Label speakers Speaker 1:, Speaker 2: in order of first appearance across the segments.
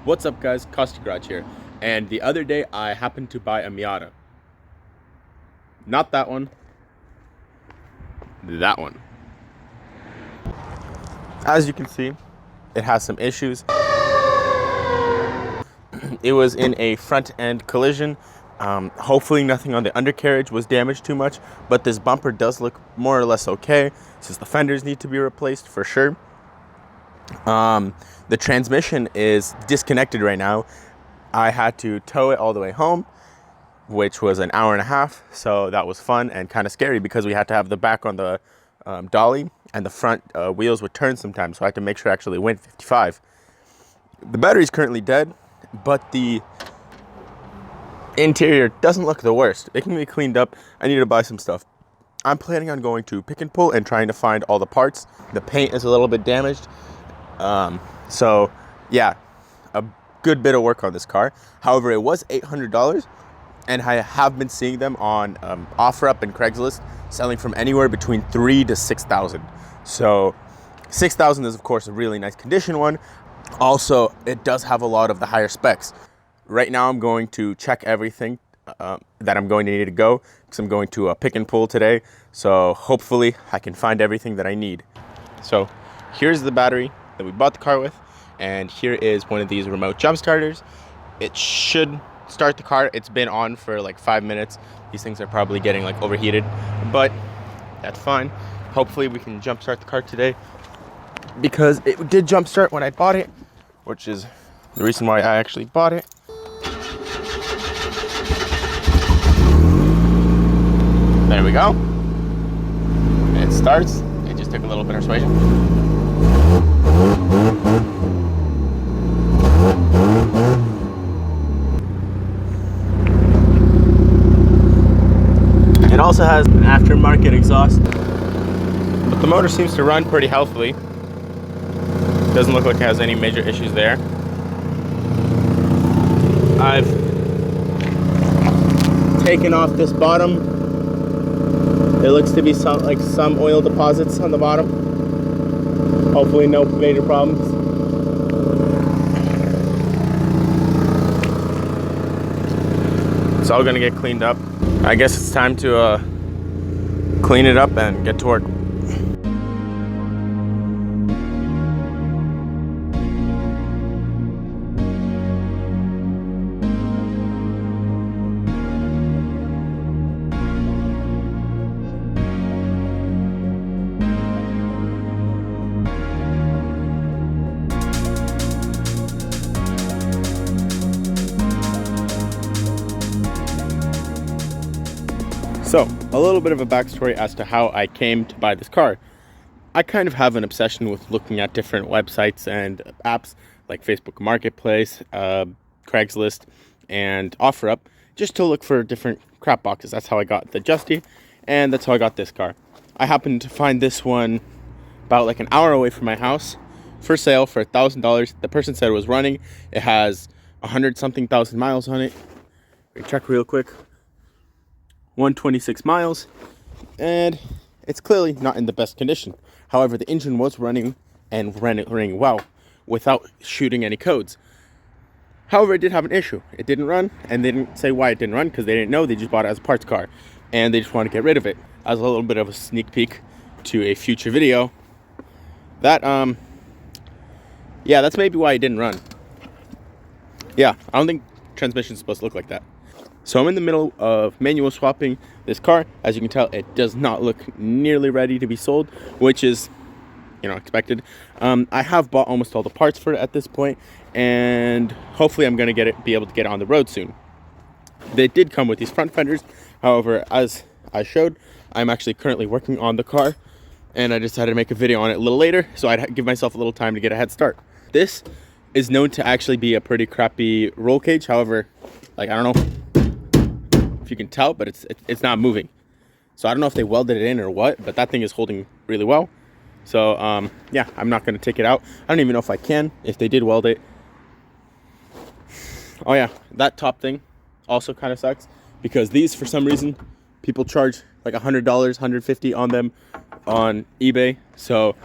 Speaker 1: What's up guys, Costi Garage here, and the other day I happened to buy a Miata. Not that one, that one. As you can see, it has some issues. It was in a front end collision. Hopefully nothing on the undercarriage was damaged too much, but this bumper does look more or less okay, since the fenders need to be replaced for sure. The transmission is disconnected right now. I had to tow it all the way home, which was an hour and a half. So that was fun and kind of scary because we had to have the back on the dolly and the front wheels would turn sometimes. So I had to make sure I actually went 55. The battery is currently dead, but the interior doesn't look the worst. It can be cleaned up. I need to buy some stuff. I'm planning on going to Pick and Pull and trying to find all the parts. The paint is a little bit damaged. So yeah, a good bit of work on this car. However, it was $800 and I have been seeing them on OfferUp and Craigslist selling from anywhere between $3,000 to $6,000. So $6,000 is of course a really nice condition one. Also, it does have a lot of the higher specs. Right now I'm going to check everything that I'm going to need to go because I'm going to Pick and Pull today. So hopefully I can find everything that I need. So here's the battery that we bought the car with, and here is one of these remote jump starters. It should start the car. It's been on for like 5 minutes. These things are probably getting like overheated, but that's fine. Hopefully we can jump start the car today because it did jump start when I bought it, which is the reason why I actually bought it. There we go. It starts. It just took a little bit of persuasion. It also has an aftermarket exhaust, but the motor seems to run pretty healthily. Doesn't look like it has any major issues there. I've taken off this bottom. There looks to be some oil deposits on the bottom. Hopefully no major problems. It's all gonna get cleaned up. I guess it's time to clean it up and get to work. So, a little bit of a backstory as to how I came to buy this car. I kind of have an obsession with looking at different websites and apps like Facebook Marketplace, Craigslist, and OfferUp, just to look for different crap boxes. That's how I got the Justy, and that's how I got this car. I happened to find this one about like an hour away from my house for sale for $1,000. The person said it was running. It has 100-something thousand miles on it. Let me check real quick. 126 miles, and it's clearly not in the best condition. However, the engine was running and running well without shooting any codes. However, it did have an issue. It didn't run, and they didn't say why it didn't run because they didn't know. They just bought it as a parts car, and they just wanted to get rid of it. As a little bit of a sneak peek to a future video. That yeah, that's maybe why it didn't run. Yeah, I don't think transmission's supposed to look like that. So I'm in the middle of manual swapping this car. As you can tell, it does not look nearly ready to be sold, which is, expected. I have bought almost all the parts for it at this point, and hopefully I'm going to be able to get it on the road soon. They did come with these front fenders. However, as I showed, I'm actually currently working on the car, and I decided to make a video on it a little later, so I'd give myself a little time to get a head start. This is known to actually be a pretty crappy roll cage. However, I don't know if you can tell, but it's not moving. So I don't know if they welded it in or what, but that thing is holding really well. So yeah, I'm not going to take it out. I don't even know if I can, if they did weld it. Oh yeah, that top thing also kind of sucks because these, for some reason, people charge like $100, $150 on them on eBay. So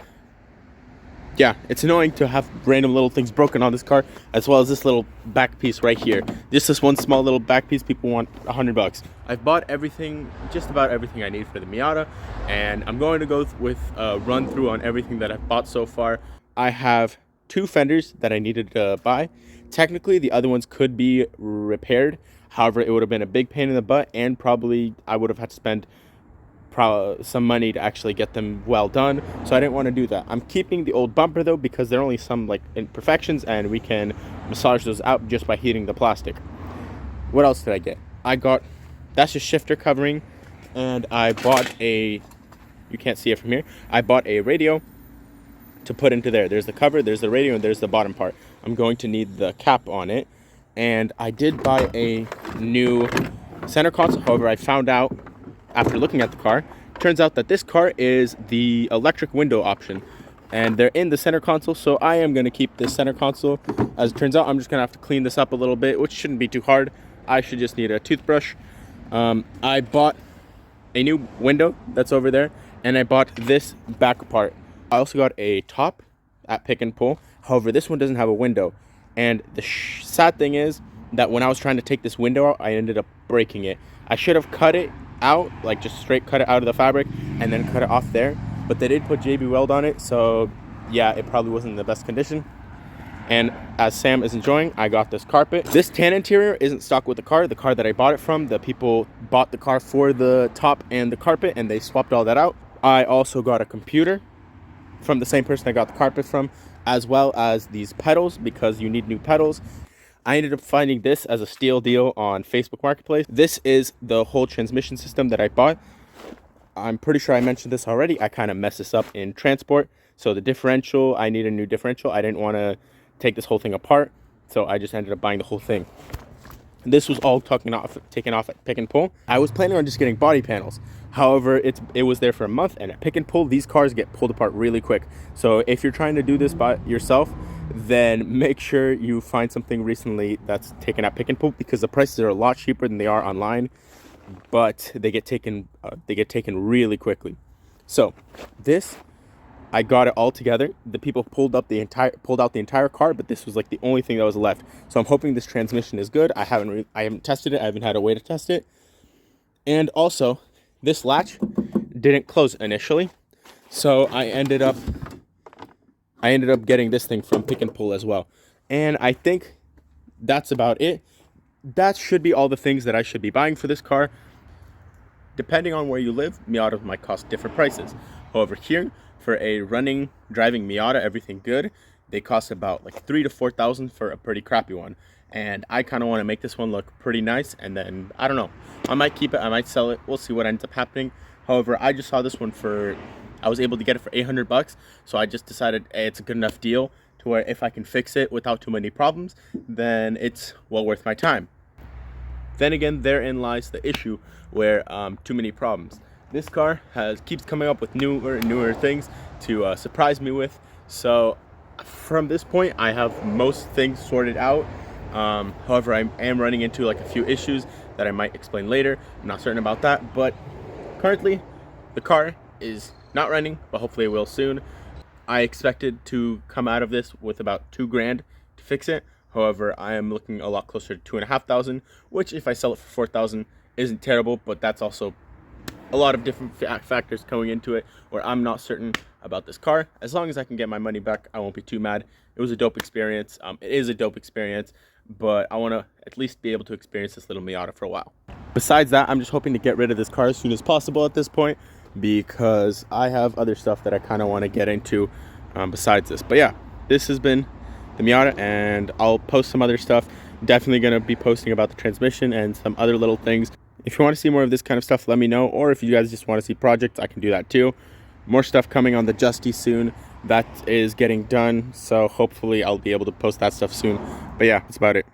Speaker 1: yeah, it's annoying to have random little things broken on this car, as well as this little back piece right here. Just this one small little back piece, people want $100. I've bought everything, just about everything I need for the Miata, and I'm going to go with a run through on everything that I've bought so far. I have 2 fenders that I needed to buy. Technically, the other ones could be repaired. However, it would have been a big pain in the butt, and probably I would have had to spend some money to actually get them well done, so I didn't want to do that. I'm keeping the old bumper though, because there are only some like imperfections and we can massage those out just by heating the plastic. What else did I get? I got, that's a shifter covering, and I bought a, you can't see it from here, I bought a radio to put into there. There's the cover, there's the radio, and there's the bottom part. I'm going to need the cap on it. And I did buy a new center console. However, I found out after looking at the car, turns out that this car is the electric window option, and they're in the center console, so I am going to keep this center console. As it turns out, I'm just going to have to clean this up a little bit, which shouldn't be too hard. I should just need a toothbrush. I bought a new window that's over there, and I bought this back part. I also got a top at Pick and Pull. However, this one doesn't have a window, and the sad thing is that when I was trying to take this window out, I ended up breaking it. I should have cut it out, like just straight cut it out of the fabric and then cut it off there, but they did put JB Weld on it, so yeah, it probably wasn't in the best condition. And as Sam is enjoying, I got this carpet. This tan interior isn't stock with the car that I bought it from. The people bought the car for the top and the carpet, and they swapped all that out. I also got a computer from the same person I got the carpet from, as well as these pedals, because you need new pedals. I ended up finding this as a steal deal on Facebook Marketplace. This is the whole transmission system that I bought. I'm pretty sure I mentioned this already. I kind of messed this up in transport. So the differential, I need a new differential. I didn't want to take this whole thing apart, so I just ended up buying the whole thing. This was all taken off at Pick and Pull. I was planning on just getting body panels. However, it was there for a month, and at Pick and Pull, these cars get pulled apart really quick. So if you're trying to do this by yourself, then make sure you find something recently that's taken at Pick and Pull, because the prices are a lot cheaper than they are online, but they get taken really quickly. So this, I got it all together. The people pulled out the entire car, but this was like the only thing that was left. So I'm hoping this transmission is good. I haven't tested it. I haven't had a way to test it. And also, this latch didn't close initially, so I ended up getting this thing from Pick and Pull as well. And I think that's about it. That should be all the things that I should be buying for this car. Depending on where you live, Miatas might cost different prices. However, here, for a driving Miata, everything good, they cost about like $3,000 to $4,000 for a pretty crappy one. And I kind of want to make this one look pretty nice, and then, I don't know, I might keep it, I might sell it, we'll see what ends up happening. However, I just saw this one I was able to get it for $800, so I just decided, hey, it's a good enough deal to where if I can fix it without too many problems, then it's well worth my time. Then again, therein lies the issue where too many problems. This car keeps coming up with newer and newer things to surprise me with. So from this point, I have most things sorted out. However, I am running into like a few issues that I might explain later. I'm not certain about that, but currently the car is not running, but hopefully it will soon. I expected to come out of this with about $2,000 to fix it. However, I am looking a lot closer to $2,500, which if I sell it for $4,000 isn't terrible, but that's also a lot of different factors going into it where I'm not certain about this car. As long as I can get my money back, I won't be too mad. It was a dope experience. It is a dope experience, but I want to at least be able to experience this little Miata for a while. Besides that, I'm just hoping to get rid of this car as soon as possible at this point, because I have other stuff that I kind of want to get into besides this. But yeah, this has been the Miata, and I'll post some other stuff. Definitely going to be posting about the transmission and some other little things. If you want to see more of this kind of stuff, let me know. Or if you guys just want to see projects, I can do that too. More stuff coming on the Justy soon. That is getting done, so hopefully I'll be able to post that stuff soon. But yeah, that's about it.